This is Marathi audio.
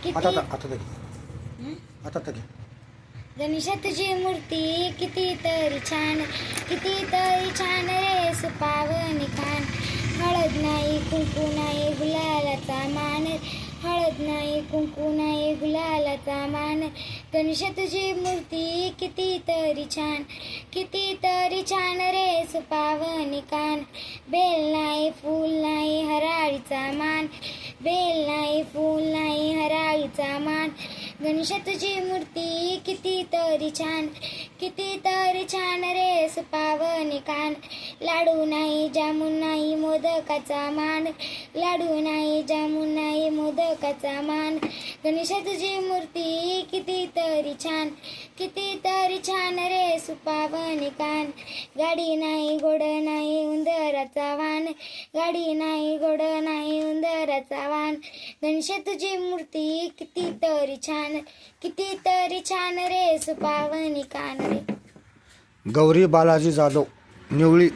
आता किती आता घे आता घे. गणेशा तुझी मूर्ती कितीतरी छान रे सुपावनी खान. हळद नाही कुंकू नाही गुलालाचा मान, हळद नाही कुंकू नाही गुलालाचा मान. गणेशा तुझी मूर्ती कितीतरी छान रे सुपावनी कान. बेल नाही फूल नाही हराळीचा मान, बेल नाही फूल नाही हराळीचा मान. गणेशा तुझी मूर्ती कितीतरी छान रे सुपावनी कान. लाडू नाही जामुन नाही मोदकाचा मान, लाडू नाही जामुन नाही मोदकाचा मान. गणेशा तुझी मूर्ती कितीतरी छान रे सुपावनी कान. गाडी नाही घोड नाही उंदराचा वान, गाडी नाही घोड नाही उंदराचा वान. गणेशा तुझी मूर्ती कितीतरी छान रे सुपावनी कान रे. गौरी बालाजी जाधव, निवळी.